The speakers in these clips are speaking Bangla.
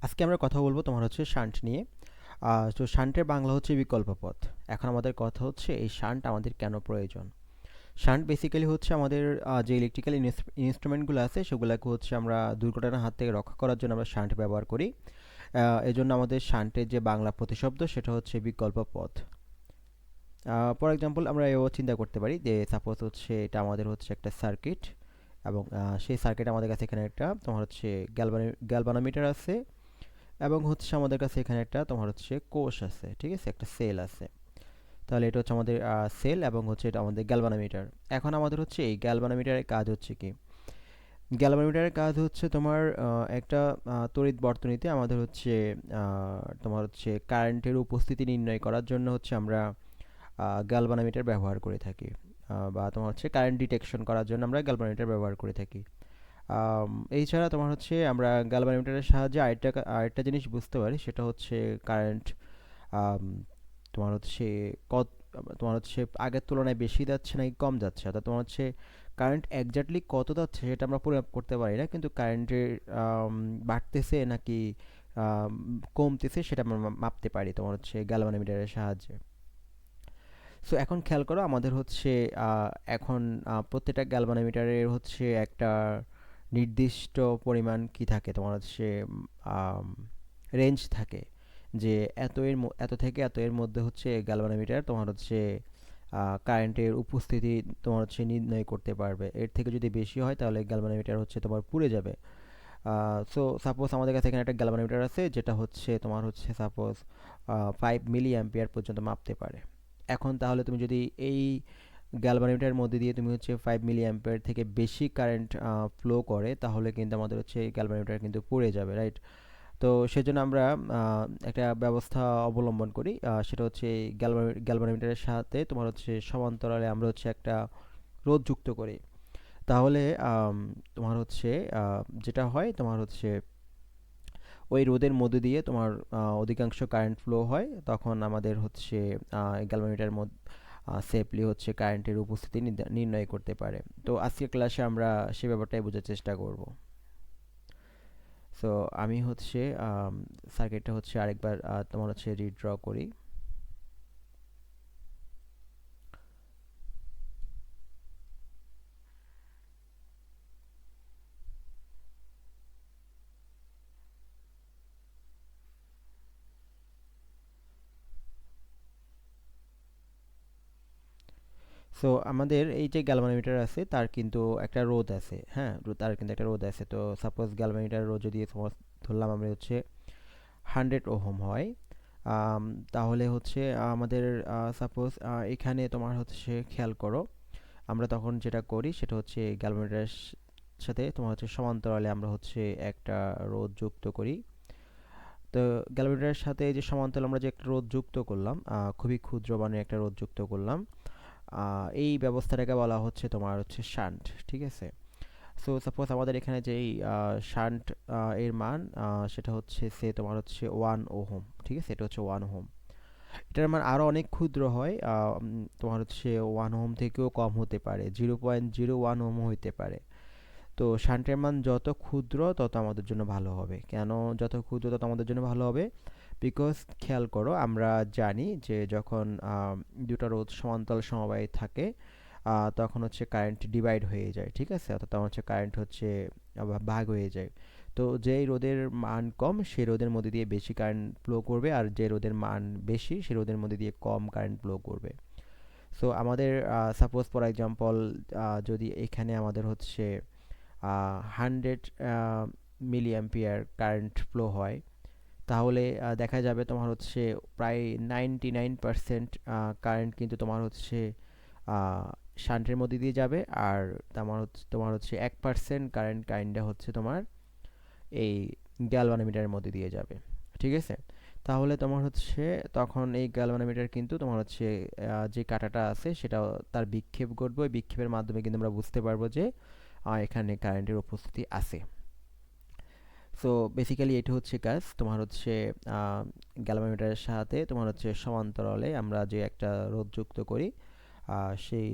আজকে আমরা কথা বলবো তোমার হচ্ছে শান্ট নিয়ে। তো শান্টের বাংলা হচ্ছে বিকল্প পথ। এখন আমাদের কথা হচ্ছে এই শান্ট আমাদের কেন প্রয়োজন। শান্ট বেসিক্যালি হচ্ছে আমাদের যে ইলেকট্রিক্যাল ইনস্ট্রুমেন্টগুলো আছে সেগুলোকে হচ্ছে আমরা দুর্ঘটনার হাত থেকে রক্ষা করার জন্য আমরা শান্ট ব্যবহার করি। এজন্য আমাদের শান্টের যে বাংলা প্রতিশব্দ সেটা হচ্ছে বিকল্প পথ। ফর এক্সাম্পল আমরা এও চিন্তা করতে পারি যে সাপোজ হচ্ছে এটা আমাদের হচ্ছে একটা সার্কিট, এবং সেই সার্কিট আমাদের কাছে এখানে একটা তোমার হচ্ছে গ্যালভানোমিটার আছে, এবং হচ্ছে আমাদের কাছে এখানে একটা তোমার হচ্ছে কোষ আছে, ঠিক আছে, একটা সেল আছে। তাহলে এটা হচ্ছে আমাদের সেল, এবং হচ্ছে এটা আমাদের গ্যালভানোমিটার। এখন আমাদের হচ্ছে এই গ্যালভানোমিটারের কাজ হচ্ছে কি? গ্যালভানোমিটারের কাজ হচ্ছে তোমার একটা তড়িৎ বর্তনীতে আমাদের হচ্ছে তোমার হচ্ছে কারেন্টের উপস্থিতি নির্ণয় করার জন্য হচ্ছে আমরা গ্যালভানোমিটার ব্যবহার করে থাকি। বা তোমার হচ্ছে কারেন্ট ডিটেকশন করার জন্য আমরা গ্যালভানোমিটার ব্যবহার করে থাকি। এছাড়া তোমার হচ্ছে আমরা গ্যালভানোমিটারের সাহায্যে আরেকটা জিনিস বুঝতে পারি, সেটা হচ্ছে কারেন্ট তোমার হচ্ছে কত তোমার হচ্ছে আগের তুলনায় বেশি যাচ্ছে নাকি কম যাচ্ছে, অর্থাৎ তোমার হচ্ছে কারেন্ট এক্স্যাক্টলি কত যাচ্ছে সেটা আমরা পরিমাপ করতে পারি না, কিন্তু কারেন্টের বাড়তেছে নাকি আম, কমতেছে সেটা আমরা মাপতে পারি তোমার হচ্ছে গ্যালভানোমিটারের সাহায্যে। সো এখন খেয়াল করো আমাদের হচ্ছে এখন প্রত্যেকটা গ্যালভানোমিটারের হচ্ছে একটা নির্দিষ্ট পরিমাণ কি থাকে তোমার হচ্ছে রেঞ্জ থাকে, যে এত থেকে এত এর মধ্যে হচ্ছে গ্যালভানোমিটার তোমার হচ্ছে কারেন্টের উপস্থিতি তোমার হচ্ছে নির্ণয় করতে পারবে। এর থেকে যদি বেশি হয় তাহলে গ্যালভানোমিটার হচ্ছে তোমার পুড়ে যাবে। সো সাপোজ আমাদের কাছে এখানে একটা গ্যালভানোমিটার আছে যেটা হচ্ছে তোমার হচ্ছে সাপোজ 5 মিলি অ্যাম্পিয়ার পর্যন্ত মাপতে পারে। এখন তাহলে তুমি যদি এই গ্যালভানোমিটারের মধ্যে দিয়ে তুমি হচ্ছে 5 মিলি অ্যাম্পিয়ার থেকে বেশি কারেন্ট ফ্লো করে, তাহলে কিন্তু আমাদের হচ্ছে গ্যালভানোমিটার কিন্তু পুড়ে যাবে, রাইট? তো সেজন্য আমরা একটা ব্যবস্থা অবলম্বন করি, সেটা হচ্ছে এই গ্যালভানোমিটারের সাথে তোমার হচ্ছে সমান্তরালে আমরা হচ্ছে একটা রোধ যুক্ত করি। তাহলে তোমার হচ্ছে যেটা হয় তোমার হচ্ছে ওই রোদের মধ্যে দিয়ে তোমার অধিকাংশ কারেন্ট ফ্লো হয়, তখন আমাদের হচ্ছে গ্যালভানোমিটার মধ্যে সেফলি হচ্ছে কারেন্টের উপস্থিতি নির্ণয় করতে পারে। তো আজকের ক্লাসে আমরা সে ব্যাপারটাই বোঝার চেষ্টা করব। সো আমি হচ্ছে সার্কিটটা হচ্ছে আরেকবার তোমার হচ্ছে রিড্র করি। সো আমাদের এই যে গ্যালভানোমিটার আছে তার কিন্তু একটা রোধ আছে, হ্যাঁ, তার কিন্তু একটা রোধ আছে। তো সাপোজ গ্যালভানোমিটার রোধ যদি ধরলাম আমরা হচ্ছে 100 ওহম হয়, আম, তাহলে হচ্ছে আমাদের সাপোজ এখানে তোমার হচ্ছে খেয়াল করো, আমরা তখন যেটা করি সেটা হচ্ছে গ্যালভানোমিটারের সাথে তোমার হচ্ছে সমান্তরালে আমরা হচ্ছে একটা রোধ যুক্ত করি। তো গ্যালভানোমিটারের সাথে এই যে সমান্তরালে আমরা যে একটা রোধ যুক্ত করলাম, খুবই ক্ষুদ্র মানের একটা রোধ যুক্ত করলাম, এই ব্যবস্থাটাকে বলা হচ্ছে তোমার হচ্ছে শান্ট, ঠিক আছে। সো সাপোজ আমাদের এখানে যেই শান্ট এর মান সেটা হচ্ছে সে তোমার হচ্ছে 1 ওহম, ঠিক আছে, এটা হচ্ছে 1 ওহম। এটার মান আরও অনেক ক্ষুদ্র হয়, তোমার হচ্ছে 1 ওহম থেকেও কম হতে পারে, 0.01 ওহম হইতে পারে। তো শান্টের মান যত ক্ষুদ্র তত আমাদের জন্য ভালো হবে। কেন যত ক্ষুদ্র তত আমাদের জন্য ভালো হবে? বিকজ খেয়াল করো, আমরা জানি যে যখন দুটো রোধ সমান্তরাল সমবায়ে থাকে তখন হচ্ছে কারেন্ট ডিভাইড হয়ে যায়, ঠিক আছে, অর্থাৎ তখন হচ্ছে কারেন্ট হচ্ছে ভাগ হয়ে যায়। তো যেই রোদের মান কম সেই রোদের মধ্যে দিয়ে বেশি কারেন্ট ফ্লো করবে, আর যে রোদের মান বেশি সেই রোদের মধ্যে দিয়ে কম কারেন্ট ফ্লো করবে। সো আমাদের সাপোজ ফর এক্সাম্পল যদি এখানে আমাদের হচ্ছে 100 মিলি অ্যাম্পিয়ার কারেন্ট ফ্লো হয়, তাহলে দেখা যাবে তোমার হচ্ছে প্রায় 99% কারেন্ট কিন্তু তোমার হচ্ছে শান্টের মধ্যে দিয়ে যাবে, আর তোমার হচ্ছে 1% কারেন্ট কাইন্ডটা হচ্ছে তোমার এই গ্যালভানোমিটারের মধ্যে দিয়ে যাবে, ঠিক আছে। তাহলে তোমার হচ্ছে তখন এই গ্যালভানোমিটার কিন্তু তোমার হচ্ছে যে কাঁটাটা আছে সেটা তার বিক্ষেপ ঘটবে, ওই বিক্ষেপের মাধ্যমে কিন্তু আমরা বুঝতে পারবো যে এখানে কারেন্টের উপস্থিতি আছে। সো বেসিক্যালি এটা হচ্ছে কাজ তোমার হচ্ছে গ্যালভানোমিটারের সাথে তোমার হচ্ছে সমান্তরালে আমরা যে একটা রোধ যুক্ত করি, সেই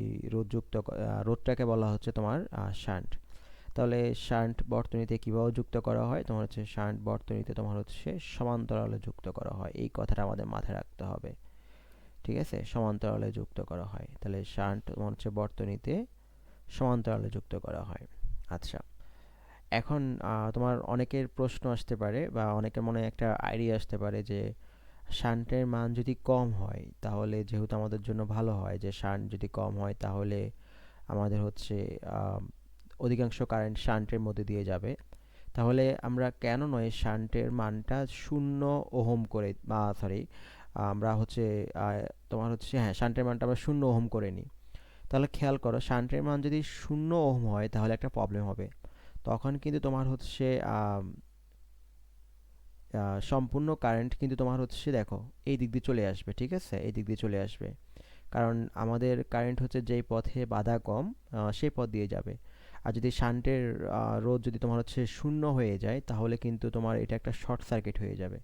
রোধটাকে বলা হচ্ছে তোমার শান্ট। তাহলে শান্ট বর্তনীতে কিভাবে যুক্ত করা হয়, তোমার হচ্ছে শান্ট বর্তনীতে তোমার হচ্ছে সমান্তরালে যুক্ত করা হয়, এই কথাটা আমাদের মাথায় রাখতে হবে। ঠিক আছে, সমান্তরালে যুক্ত করা হয়, তাহলে শান্ট তোমার হচ্ছে বর্তনীতে সমান্তরালে যুক্ত করা হয়। আচ্ছা, এখন তোমার অনেকের প্রশ্ন আসতে পারে বা অনেকের মনে একটা আইডিয়া আসতে পারে যে শান্টের মান যদি কম হয় তাহলে যেহেতু আমাদের জন্য ভালো হয়, যে শান্ট যদি কম হয় তাহলে আমাদের হচ্ছে আহ, অধিকাংশ কারেন্ট শান্টের মধ্যে দিয়ে যাবে। তাহলে আমরা কেন নয় শান্টের মানটা 0 ওহম করে, বা সরি, আমরা হচ্ছে আহ, তোমার হচ্ছে হ্যাঁ শান্টের মানটা আমরা 0 ওহম করে নিই। তাহলে খেয়াল করো শান্টের মান যদি 0 ওহম হয় তাহলে একটা প্রবলেম হবে। তখন কিন্তু তোমার হচ্ছে সম্পূর্ণ কারেন্ট কিন্তু তোমার হচ্ছে দেখো এই দিক দিয়ে চলে আসবে, ঠিক আছে, এই দিক দিয়ে চলে আসবে। কারণ আমাদের কারেন্ট হচ্ছে যেই পথে বাধা কম সেই পথ দিয়ে যাবে। আর যদি শান্টের রোধ যদি তোমার হচ্ছে 0 হয়ে যায় তাহলে কিন্তু তোমার এটা একটা শর্ট সার্কিট হয়ে যাবে।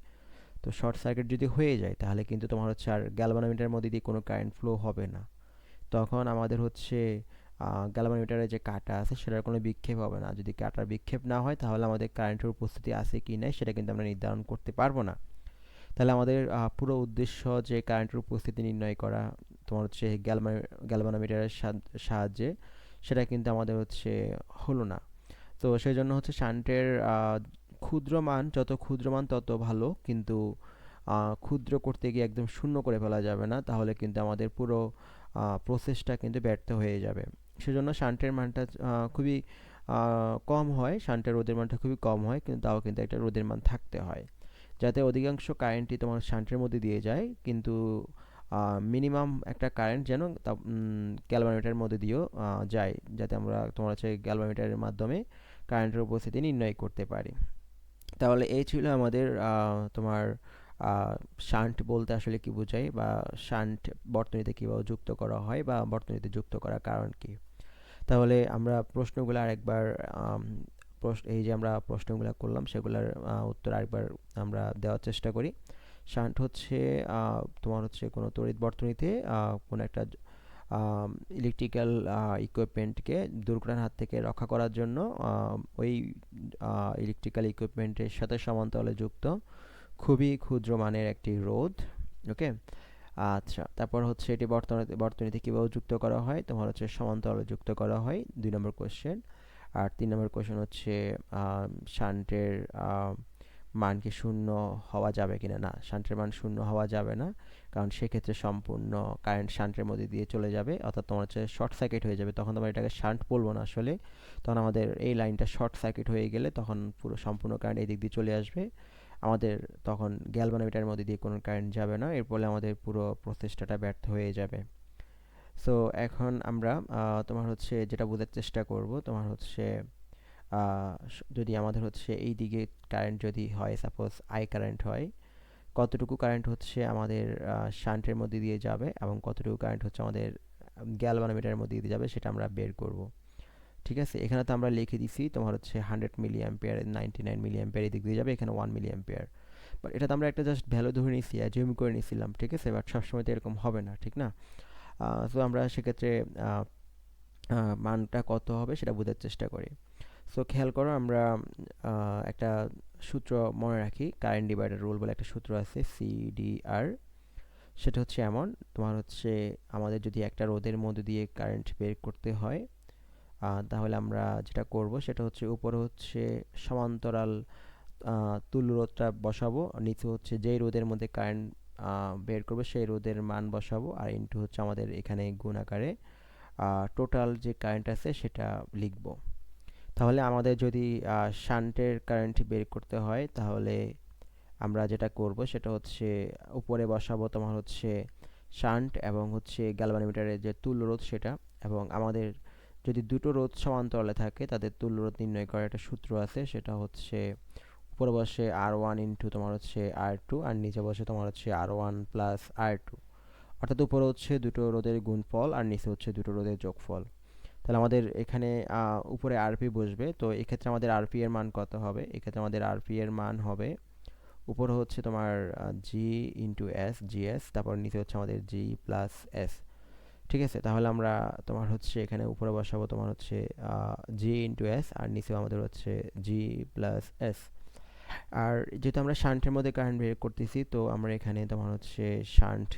তো শর্ট সার্কিট যদি হয়ে যায় তাহলে কিন্তু তোমার হচ্ছে আর গ্যালভানোমিটারের মধ্যে দিয়ে কোনো কারেন্ট ফ্লো হবে না। তখন আমাদের হচ্ছে গ্যালভানোমিটারের যে কাঁটা আছে সেটার কোনো বিক্ষেপ হবে না। যদি কাঁটার বিক্ষেপ না হয় তাহলে আমাদের কারেন্টের উপস্থিতি আছে কি নাই সেটা কিন্তু আমরা নির্ধারণ করতে পারবো না। তাহলে আমাদের পুরো উদ্দেশ্য যে কারেন্টের উপস্থিতি নির্ণয় করা তোমার হচ্ছে গ্যালভানোমিটারের সাহায্যে, সেটা কিন্তু আমাদের হচ্ছে হলো না। তো সেই জন্য হচ্ছে শান্টের ক্ষুদ্র মান, যত ক্ষুদ্র মান তত ভালো, কিন্তু ক্ষুদ্র করতে গিয়ে একদম শূন্য করে ফেলা যাবে না, তাহলে কিন্তু আমাদের পুরো প্রসেসটা কিন্তু ব্যর্থ হয়ে যাবে। সেজন্য শান্টের মানটা খুবই কম হয়, শান্টের রোধের মানটা খুবই কম হয়, কিন্তু তাও কিন্তু একটা রোধের মান থাকতে হয় যাতে অধিকাংশ কারেন্টই তোমার শান্টের মধ্যে দিয়ে যায়, কিন্তু মিনিমাম একটা কারেন্ট যেন গ্যালভানোমিটারের মধ্যে দিয়েও যায়, যাতে আমরা তোমার হচ্ছে গ্যালভানোমিটারের মাধ্যমে কারেন্টের উপস্থিতি নির্ণয় করতে পারি। তাহলে এই ছিল আমাদের তোমার শান্ট বলতে আসলে কি বোঝায়, বা শান্ট বর্তনীতে কিভাবে যুক্ত করা হয়, বা বর্তনীতে যুক্ত করার কারণ কি। তাহলে আমরা প্রশ্নগুলো আরেকবার এই যে আমরা প্রশ্নগুলো করলাম সেগুলোর উত্তর আরেকবার আমরা দেওয়ার চেষ্টা করি। শান্ট হচ্ছে তোমার হচ্ছে কোনো তড়িৎ বর্তনীতে কোনো একটা ইলেকট্রিক্যাল ইকুইপমেন্টকে দুর্ঘটনার হাত থেকে রক্ষা করার জন্য ওই ইলেকট্রিক্যাল ইকুইপমেন্টের সাথে সমান্তরালে যুক্ত খুবই ক্ষুদ্র মানের একটি রোধ। ওকে, আচ্ছা, তারপর হচ্ছে এটি বর্তনীতে কীভাবে যুক্ত করা হয়, তোমার হচ্ছে সমান্তরালে যুক্ত করা হয়, 2 নম্বর কোশ্চেন। আর 3 নম্বর কোশ্চেন হচ্ছে শান্টের মান কি 0 হওয়া যাবে কিনা, না শান্টের মান 0 হওয়া যাবে না, কারণ সেক্ষেত্রে সম্পূর্ণ কারেন্ট শান্টের মধ্যে দিয়ে চলে যাবে, অর্থাৎ তোমার হচ্ছে শর্ট সার্কিট হয়ে যাবে, তখন তোমার এটাকে শান্ট বলবো না আসলে। তখন আমাদের এই লাইনটা শর্ট সার্কিট হয়ে গেলে তখন পুরো সম্পূর্ণ কারেন্ট এই দিক দিয়ে চলে আসবে আমাদের, তখন গ্যালভানোমিটারের মধ্যে দিয়ে কোনো কারেন্ট যাবে না, এর ফলে আমাদের পুরো প্রচেষ্টাটা ব্যর্থ হয়ে যাবে। সো এখন আমরা তোমার হচ্ছে যেটা বোঝার চেষ্টা করব, তোমার হচ্ছে যদি আমাদের হচ্ছে এই দিকে কারেন্ট যদি হয়, সাপোজ আই কারেন্ট হয়, কতটুকু কারেন্ট হচ্ছে আমাদের শান্টের মধ্যে দিয়ে যাবে এবং কতটুকু কারেন্ট হচ্ছে আমাদের গ্যালভানোমিটারের মধ্যে দিয়ে যাবে সেটা আমরা বের করব। ঠিক আছে, এখানে তো আমরা লিখে দিছি তোমার হচ্ছে 100 মিলি অ্যাম্পিয়ার, 99 মিলি অ্যাম্পিয়ার এদিক দিয়ে যাবে, এখানে 1 মিলি অ্যাম্পিয়ার। বাট এটা তো আমরা একটা জাস্ট ভ্যালু ধরে নিছি, অ্যাজিউম করে নিছিলাম, ঠিক আছে, বাট সবসময় তো এরকম হবে না, ঠিক না। সো আমরা সেক্ষেত্রে আহ, মানটা কত হবে সেটা বোঝার চেষ্টা করি। সো খেয়াল করো, আমরা একটা সূত্র মনে রাখি, কারেন্ট ডিভাইডার রুল বলে একটা সূত্র আছে, সিডিআর। সেটা হচ্ছে এমন, তোমার হচ্ছে আমাদের যদি একটা রোধের মধ্যে দিয়ে কারেন্ট বের করতে হয়, তাহলে আমরা যেটা করব সেটা হচ্ছে উপরে হচ্ছে সমান্তরাল তুল্য রোধটা বসাবো, আর নিচে হচ্ছে যেই রোধের মধ্যে কারেন্ট বের করবো সেই রোধের মান বসাবো, আর ইনটু হচ্ছে আমাদের এখানে গুণ আকারে টোটাল যে কারেন্ট আছে সেটা লিখব। তাহলে আমাদের যদি শান্টের কারেন্ট বের করতে হয় তাহলে আমরা যেটা করব সেটা হচ্ছে উপরে বসাবো তোমার হচ্ছে শান্ট এবং হচ্ছে গ্যালভানোমিটারের যে তুল্য রোধ সেটা, এবং আমাদের যদি দুটো রোধ সমান্তরালে থাকে তাদের তুল্য রোধ নির্ণয় করার একটা সূত্র আছে, সেটা হচ্ছে উপরে বসে R1 ইন্টু তোমার হচ্ছে R2, আর নিচে বসে তোমার হচ্ছে R1 প্লাস R2, অর্থাৎ উপরে হচ্ছে দুটো রোধের গুণফল আর নিচে হচ্ছে দুটো রোধের যোগফল। তাহলে আমাদের এখানে উপরে আরপি বসবে, তো এক্ষেত্রে আমাদের আরপি এর মান কত হবে, এক্ষেত্রে আমাদের আরপি এর মান হবে উপরে হচ্ছে তোমার জি ইন্টু এস, জিএস, তারপর নিচে হচ্ছে আমাদের জি প্লাস এস। ঠিক আছে, তাহলে আমরা তোমার হচ্ছে এখানে উপরে বসাবো তোমার হচ্ছে জি ইন্টু এস, আর নিচে আমাদের হচ্ছে জি প্লাস এস। আর যেহেতু আমরা শান্টের মধ্যে কারেন্ট বের করতেছি, তো আমরা এখানে তোমার হচ্ছে শান্ট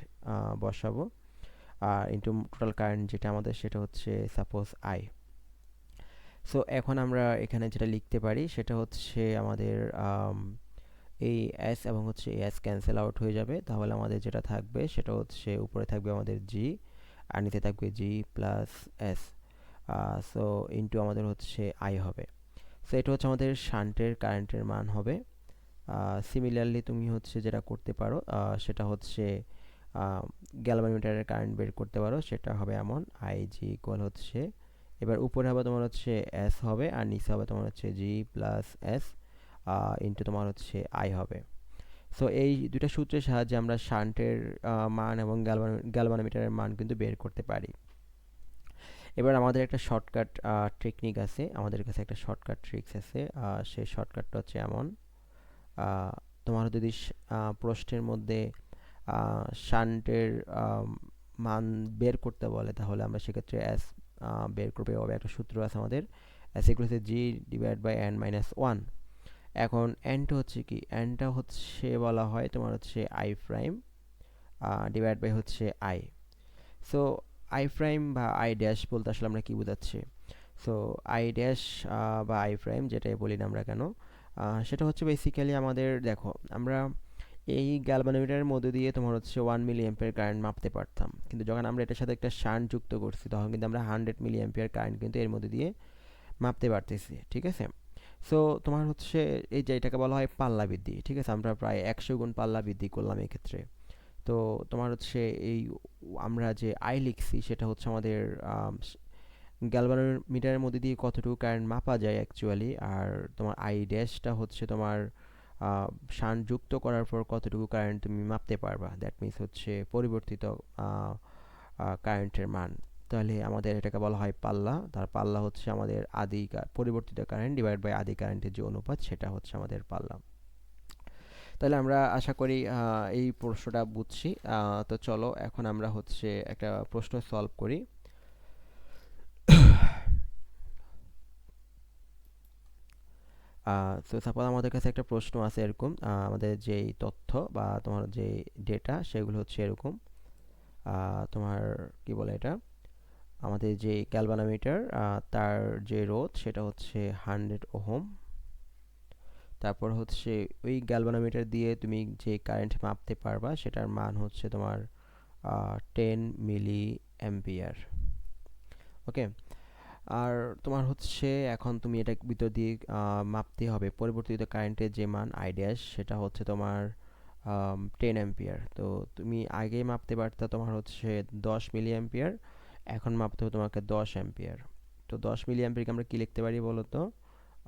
বসাবো, আর ইন্টু টোটাল কারেন্ট যেটা আমাদের সেটা হচ্ছে সাপোজ আই। সো এখন আমরা এখানে যেটা লিখতে পারি সেটা হচ্ছে আমাদের এই এস এবং হচ্ছে এই এস ক্যান্সেল আউট হয়ে যাবে, তাহলে আমাদের যেটা থাকবে সেটা হচ্ছে উপরে থাকবে আমাদের জি, আর নিচে থাকবে G plus S. So into আমাদের হচ্ছে আই হবে। সো এটা হচ্ছে আমাদের শান্টের কারেন্টের মান হবে। সিমিলারলি তুমি হচ্ছে যেটা করতে পারো সেটা হচ্ছে গ্যালভানোমিটারের কারেন্ট বের করতে পারো, সেটা হবে এমন আই জি ইকুয়াল হচ্ছে, এবার উপরে হবে তোমার হচ্ছে এস হবে, আর নিচে হবে তোমার হচ্ছে জি প্লাস এস ইন্টু তোমার হচ্ছে আই হবে। সো এই দুইটা সূত্রের সাহায্যে আমরা শান্টের মান এবং গ্যালভানোমিটারের মান কিন্তু বের করতে পারি। এবার আমাদের একটা শর্টকাট টেকনিক আছে, আমাদের কাছে একটা শর্টকাট ট্রিক্স আছে। সেই শর্টকাটটা হচ্ছে এমন, তোমার যদি প্রশ্নের মধ্যে শান্টের মান বের করতে বলে, তাহলে আমরা সেক্ষেত্রে এস বের করবো। এভাবে একটা সূত্র আছে আমাদের, এস ইকুয়াল হচ্ছে G divide by N minus one. এখন এনটা হচ্ছে কি, এনটা হচ্ছে বলা হয় তোমার হচ্ছে আই প্রাইম ডিভাইড বাই হচ্ছে আই। সো আই প্রাইম বা আই ড্যাশ বলতে আসলে আমরা কি বোঝাচ্ছি? সো আই ড্যাশ বা আই প্রাইম যেটাই বলি না আমরা কেন, সেটা হচ্ছে বেসিক্যালি আমাদের, দেখো আমরা এই গ্যালভানোমিটারের মধ্যে দিয়ে তোমার হচ্ছে 1 মিলি অ্যাম্পিয়ার কারেন্ট মাপতে পারতাম, কিন্তু যখন আমরা এটার সাথে একটা শান্ট যুক্ত করছি তখন কিন্তু আমরা 100 মিলি অ্যাম্পিয়ার কারেন্ট কিন্তু এর মধ্যে দিয়ে মাপতে পারতেছি। ঠিক আছে, সো তোমার হচ্ছে এই যে এটাকে বলা হয় পাল্লা বৃদ্ধি। ঠিক আছে, আমরা প্রায় 100 গুণ পাল্লা বৃদ্ধি করলাম এই ক্ষেত্রে। তো তোমার হচ্ছে এই আমরা যে আই লিখছি সেটা হচ্ছে আমাদের গ্যালভানোমিটারের মধ্যে দিয়ে কতটুকু কারেন্ট মাপা যায় অ্যাকচুয়ালি, আর তোমার আই ড্যাশটা হচ্ছে তোমার শান্ট যুক্ত করার পর কতটুকু কারেন্ট তুমি মাপতে পারবা, দ্যাট মিনস হচ্ছে পরিবর্তিত কারেন্টের মান। তাহলে আমাদের এটাকে বলা হয় পাল্লা, তার পাল্লা হচ্ছে আমাদের পরিবর্তিত কারেন্ট ডিভাইড বাই আদি কারেন্টের যে অনুপাত সেটা হচ্ছে আমাদের পাল্লা। তাহলে আমরা আশা করি এই প্রশ্নটা বুঝছি। তো চলো এখন আমরা হচ্ছে একটা প্রশ্ন সলভ করি। তো সাপোজ আমাদের কাছে একটা প্রশ্ন আছে এরকম, আমাদের যেই তথ্য বা তোমার যে ডেটা সেগুলো হচ্ছে এরকম, তোমার কি বলে এটা, আমাদের যে গ্যালভানোমিটার তার যে রোধ সেটা হচ্ছে 100 ওহম। তারপর হচ্ছে ওই গ্যালভানোমিটার দিয়ে তুমি যে কারেন্ট মাপতে পারবা সেটার মান হচ্ছে তোমার 10 মিলি অ্যাম্পিয়ার। ওকে, আর তোমার হচ্ছে এখন তুমি এটা ভিতর দিয়ে মাপতে হবে পরিবর্তিত কারেন্টের যে মান আই ড্যাশ, সেটা হচ্ছে তোমার 10 অ্যাম্পিয়ার। তো তুমি আগে মাপতে পারতা তোমার হচ্ছে 10 মিলি অ্যাম্পিয়ার, এখন মাপতে হবে তোমাকে 10 অ্যাম্পিয়ার। তো 10 মিলি অ্যাম্পিয়ারকে আমরা কি লিখতে পারি বলো তো?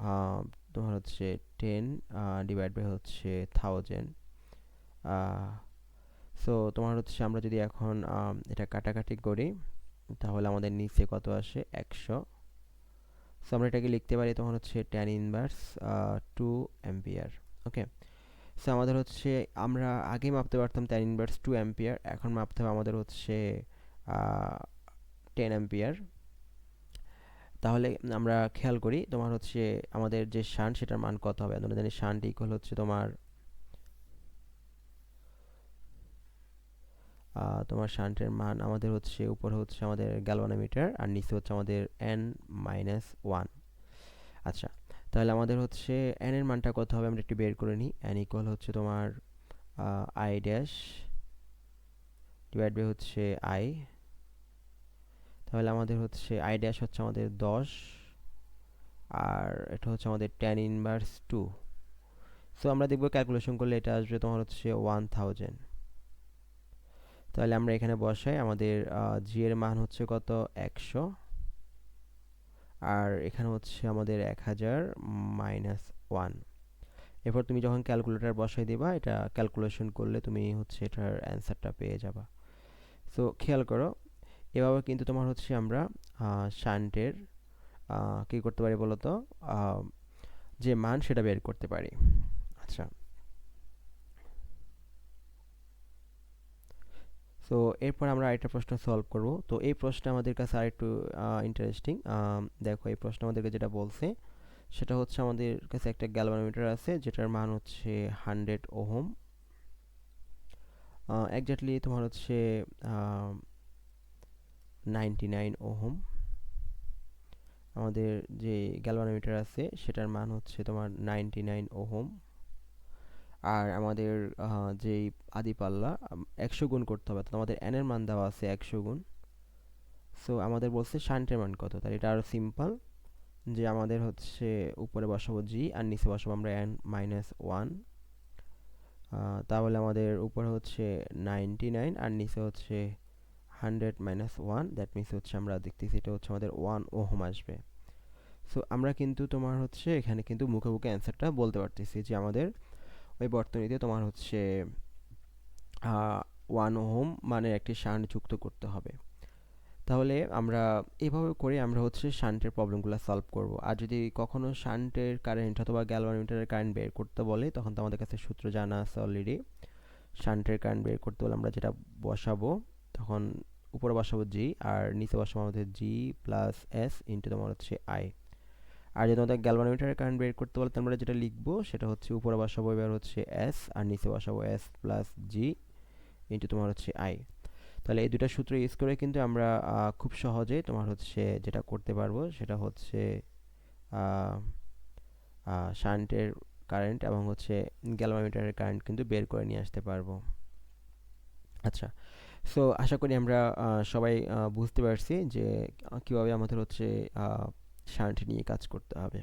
আহ, তোমার হচ্ছে 10 ডিভাইড বাই হচ্ছে 1000। সো তোমার হচ্ছে আমরা যদি এখন এটা কাটাকাটি করি তাহলে আমাদের নিচে কত আসে, 100। সো আমরা এটাকে লিখতে পারি তোমার হচ্ছে ট্যান ইনভার্স 2 অ্যাম্পিয়ার। ওকে, সো আমাদের হচ্ছে আমরা আগে মাপতে পারতাম ট্যান ইনভার্স 2 অ্যাম্পিয়ার, এখন মাপতে হবে আমাদের হচ্ছে 10 অ্যাম্পিয়ার। তাহলে আমরা খেয়াল করি তোমার হচ্ছে আমাদের যে শান্ট সেটার মান কত হবে। আমরা জানি শান্ট ইকুয়াল হচ্ছে তোমার তোমার শান্টের মান আমাদের হচ্ছে উপরে হচ্ছে আমাদের গ্যালভানোমিটার, আর নিচে হচ্ছে আমাদের n-1। আচ্ছা, তাহলে আমাদের হচ্ছে n এর মানটা কত হবে আমরা একটু বের করে নিই। n ইকুয়াল হচ্ছে তোমার আই ড্যাশ ডিভাইড বাই হচ্ছে আই। তাহলে আমাদের হচ্ছে আই ড্যাশ হচ্ছে আমাদের 10, আর এটা হচ্ছে আমাদের ট্যান ইনভার্স 2। সো আমরা দেখবো ক্যালকুলেশন করলে এটা আসবে তোমার হচ্ছে 1000। তাহলে আমরা এখানে বসাই আমাদের জি এর মান হচ্ছে কত, 100, আর এখানে হচ্ছে আমাদের 1000 মাইনাস 1। এরপর তুমি যখন ক্যালকুলেটর বসাই দিবা এটা ক্যালকুলেশন করলে তুমি হচ্ছে এটার অ্যান্সারটা পেয়ে যাবা। সো খেয়াল করো, এভাবে কিন্তু তোমার হচ্ছে আমরা শান্টের কি করতে পারি বলতো, যে মান সেটা বের করতে পারি। আচ্ছা, সো সো এরপর আমরা আরেকটা প্রশ্ন সলভ করব। তো এই প্রশ্ন আমাদের কাছে আরেকটু ইন্টারেস্টিং। দেখো এই প্রশ্ন আমাদেরকে যেটা বলছে সেটা হচ্ছে আমাদের কাছে একটা গ্যালভানোমিটার আছে যেটার মান হচ্ছে 100 ওহম। এক্স্যাক্টলি তোমার হচ্ছে 99 ওহম। আমাদের যে গ্যালভানোমিটার আছে সেটার মান হচ্ছে তোমার 99 ওহম। আর আমাদের যেই আদি পাল্লা 100 গুণ করতে হবে, তো আমাদের এন এর মান দেওয়া আছে 100 গুণ। সো আমাদের বলছে শান্টের মান কত, তাহলে এটা আরো সিম্পল যে আমাদের হচ্ছে উপরে বসাবো জি আর নিচে বসাবো আমরা n-1। তাহলে আমাদের উপরে হচ্ছে 99 আর নিচে হচ্ছে 100 - 1, দ্যাট মিনস হচ্ছে আমরা দেখতেছি এটা হচ্ছে আমাদের 1 ওহম আসবে। সো আমরা কিন্তু তোমার হচ্ছে এখানে কিন্তু মুখে মুখে অ্যান্সারটা বলতে পারতেছি যে আমাদের ওই বর্তনীতে তোমার হচ্ছে 1 ওহম মানে একটি শান্ট যুক্ত করতে হবে। তাহলে আমরা এভাবে করে আমরা হচ্ছে শান্টের প্রবলেমগুলো সলভ করব। আর যদি কখনো শান্টের কারেন্ট অথবা গ্যালভানোমিটারের কারেন্ট বের করতে বলে তখন তো আমাদের কাছে সূত্র জানা আছে অলরেডি। শান্টের কারেন্ট বের করতে বলে আমরা যেটা বসাবো, তখন উপরে বসাবো জি আর নিচে বসাবো আমাদের জি প্লাস এস ইন্টু তোমার হচ্ছে আই। আর যদি আমাদের গ্যালভানোমিটারের কারেন্ট বের করতে বলে আমরা যেটা লিখবো সেটা হচ্ছে উপরে বসাবো এবার হচ্ছে এস আর নিচে বসাবো এস প্লাস জি ইন্টু তোমার হচ্ছে আই। তাহলে এই দুটো সূত্র ইউজ করে কিন্তু আমরা খুব সহজেই তোমার হচ্ছে যেটা করতে পারবো সেটা হচ্ছে শান্টের কারেন্ট এবং হচ্ছে গ্যালভানোমিটারের কারেন্ট কিন্তু বের করে নিয়ে আসতে পারবো। আচ্ছা, সো আশা করি আমরা সবাই বুঝতে পারছি যে কিভাবে আমাদের হচ্ছে শান্ট নিয়ে কাজ করতে হবে।